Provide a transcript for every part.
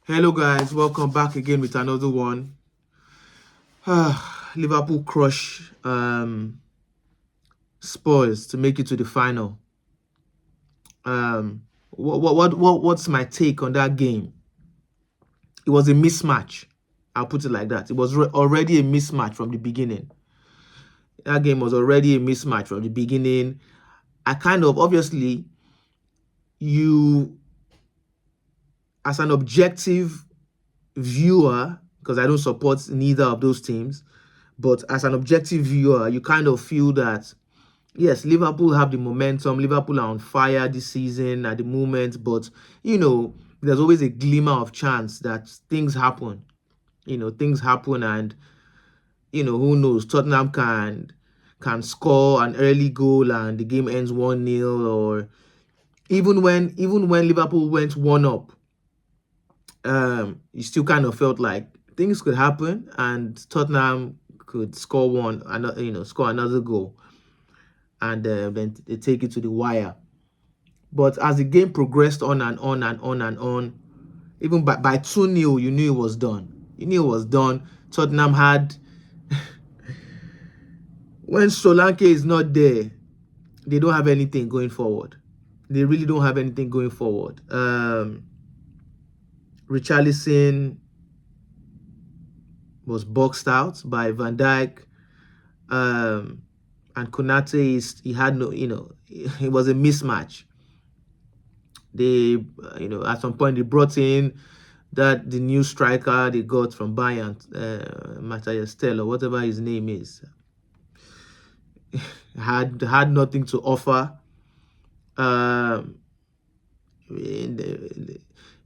Hello guys, welcome back again with another one. Liverpool crush Spurs to make it to the final. What's my take on that game? It was a mismatch. I'll put it like that. It was already a mismatch from the beginning. That game was already a mismatch from the beginning. Obviously, you, as an objective viewer, because I don't support neither of those teams, but as an objective viewer, you kind of feel that, yes, Liverpool have the momentum. Liverpool are on fire this season at the moment, but, there's always a glimmer of chance that things happen. Things happen and, who knows, Tottenham can score an early goal and the game ends 1-0, or even when Liverpool went 1-up, you still kind of felt like things could happen and Tottenham could score score another goal, and then they take it to the wire. But as the game progressed on and on and on and on, even by 2-0, you knew it was done. Tottenham had when Solanke is not there, they don't have anything going forward. They really don't have anything going forward. Richarlison was boxed out by Van Dijk, and Konate, he had no, it was a mismatch. They, at some point they brought in the new striker they got from Bayern, Matthias Tel, or whatever his name is. had nothing to offer.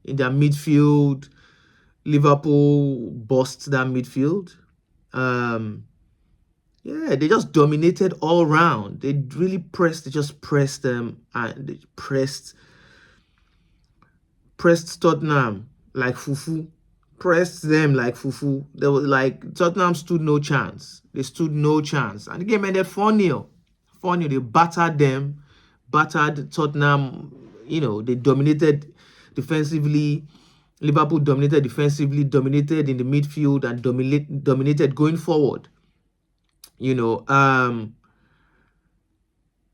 In their midfield, Liverpool bust that midfield. Yeah, they just dominated all round. They really pressed. They just pressed them, and they pressed Tottenham like fufu. Pressed them like fufu. They were like, Tottenham stood no chance. They stood no chance, and the game ended 4-0. 4-0. They battered them, battered Tottenham. They dominated defensively. Liverpool dominated defensively, dominated in the midfield, and dominated going forward.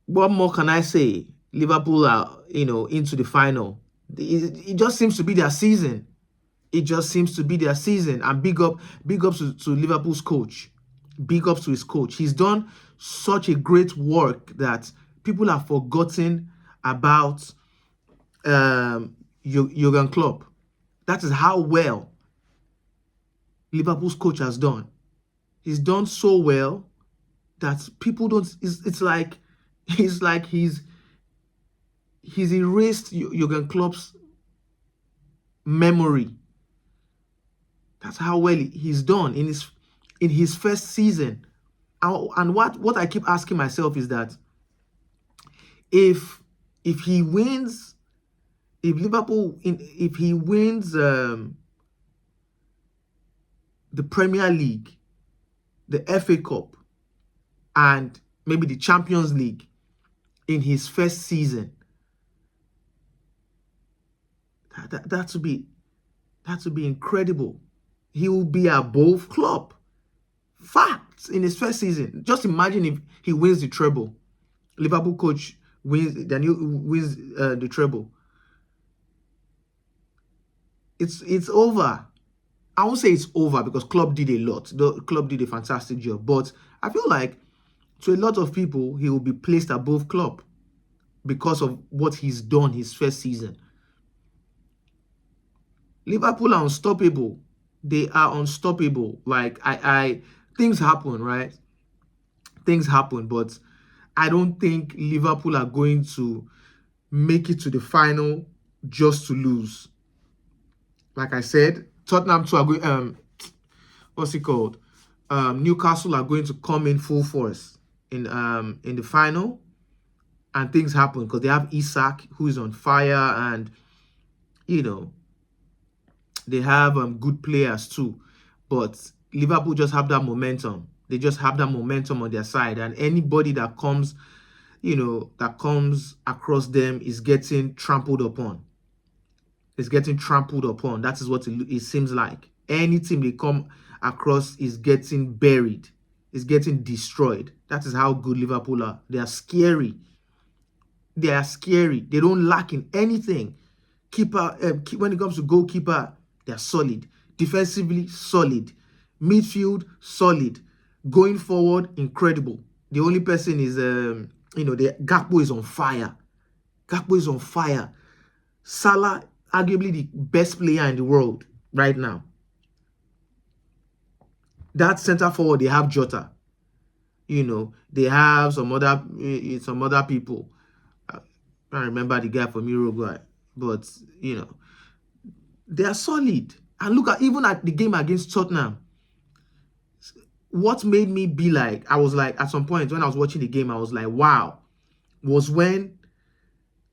What more can I say? Liverpool are, into the final. It just seems to be their season. It just seems to be their season. And big ups to Liverpool's coach. Big ups to his coach. He's done such a great work that people have forgotten about Jurgen Klopp. That is how well Liverpool's coach has done. He's done so well that people don't. It's like he's erased Jurgen Klopp's memory. That's how well he's done in his first season. And what I keep asking myself is that if he wins. If he wins the Premier League, the FA Cup, and maybe the Champions League in his first season, that would be incredible. He will be above Klopp. Facts, in his first season. Just imagine if he wins the treble. Liverpool coach wins the treble. It's over. I won't say it's over because Klopp did a lot. The Klopp did a fantastic job. But I feel like to a lot of people, he will be placed above Klopp because of what he's done his first season. Liverpool are unstoppable. They are unstoppable. Like, things happen, right? Things happen, but I don't think Liverpool are going to make it to the final just to lose. Like I said, Tottenham too are going. Newcastle are going to come in full force in the final, and things happen because they have Isak, who is on fire, and they have good players too. But Liverpool just have that momentum. They just have that momentum on their side, and anybody that comes, that comes across them is getting trampled upon. is getting trampled upon. That is what it seems like. Any team they come across is getting buried, is getting destroyed. That is how good Liverpool are. They are scary. They are scary. They don't lack in anything. When it comes to goalkeeper, they are solid. Defensively, solid. Midfield, solid. Going forward, incredible. The only person is, Gakpo is on fire. Gakpo is on fire. Salah, arguably the best player in the world right now. That center forward, they have Jota. They have some other people. I can't remember the guy from Uruguay, but they are solid. And look at even at the game against Tottenham. What made me be like, I was like, at some point when I was watching the game, I was like, wow, was when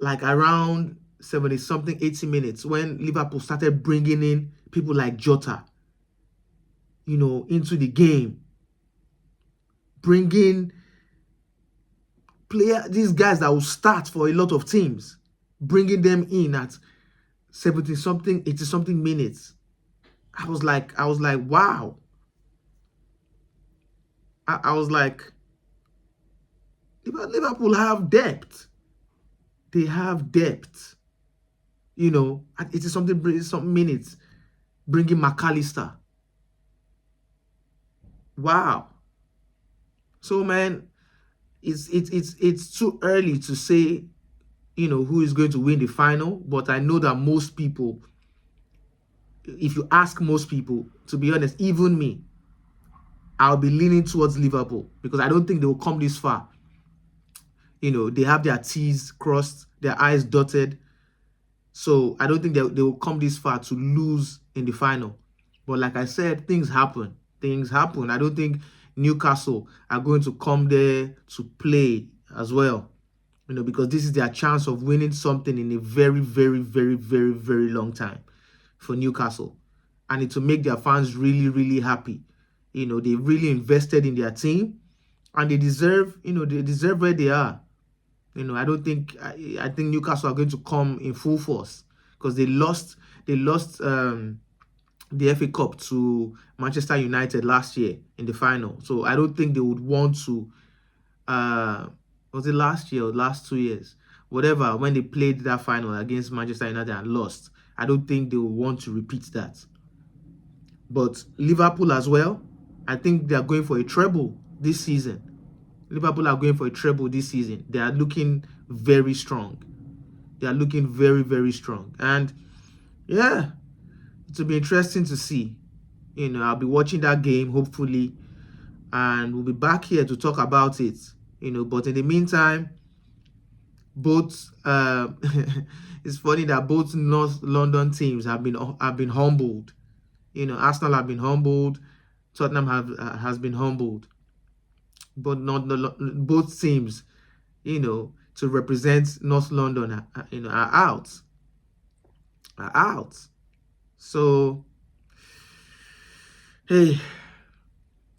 like around 70 something, 80 minutes, when Liverpool started bringing in people like Jota, into the game. Bringing these guys that will start for a lot of teams, bringing them in at 70 something, 80 something minutes. I was like, wow. I was like, Liverpool have depth. They have depth. At 80 something minutes, bringing Mac Allister. Wow. So, man, it's too early to say, who is going to win the final. But I know that most people, if you ask most people, to be honest, even me, I'll be leaning towards Liverpool because I don't think they will come this far. They have their T's crossed, their I's dotted. So I don't think they will come this far to lose in the final. But like I said, things happen. Things happen. I don't think Newcastle are going to come there to play as well. Because this is their chance of winning something in a very, very, very, very, very long time for Newcastle. And it will make their fans really, really happy. They really invested in their team and they deserve where they are. I don't think, I think Newcastle are going to come in full force because they lost the FA Cup to Manchester United last year in the final. So I don't think they would want to, was it last year or last 2 years? Whatever, when they played that final against Manchester United and lost, I don't think they will want to repeat that. But Liverpool as well, I think they are going for a treble this season. Liverpool are going for a treble this season. They are looking very strong. They are looking very, very strong. And yeah, it will be interesting to see. I'll be watching that game, hopefully. And we'll be back here to talk about it. But in the meantime, both it's funny that both North London teams have been humbled. Arsenal have been humbled. Tottenham has been humbled. But not both teams, to represent North London, are out. So, hey,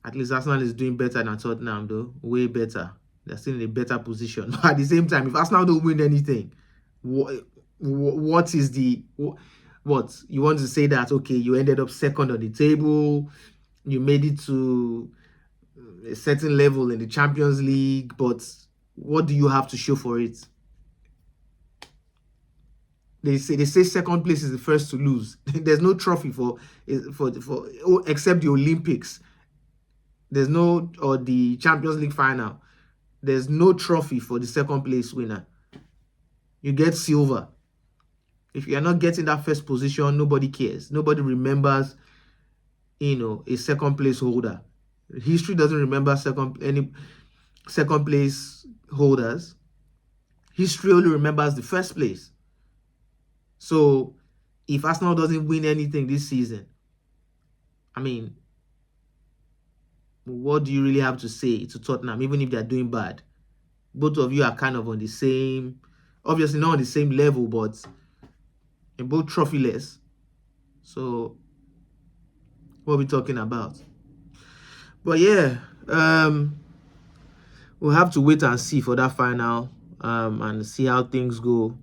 at least Arsenal is doing better than Tottenham, though. Way better. They're still in a better position. But at the same time, if Arsenal don't win anything, what is the... What? You want to say that, okay, you ended up second on the table, you made it to a certain level in the Champions League, but what do you have to show for it? They say second place is the first to lose. There's no trophy for except the Olympics. There's no, or the Champions League final. There's no trophy for the second place winner. You get silver. If you are not getting that first position, nobody cares. Nobody remembers, a second place holder. History doesn't remember any second place holders. History only remembers the first place. So if Arsenal doesn't win anything this season, I mean, what do you really have to say to Tottenham, even if they're doing bad? Both of you are kind of on the same, obviously not on the same level, but in both trophyless. So what are we talking about? But yeah, we'll have to wait and see for that final and see how things go.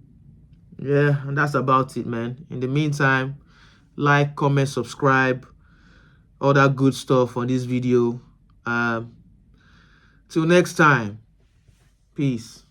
Yeah, and that's about it, man. In the meantime, like, comment, subscribe, all that good stuff on this video. Till next time, peace.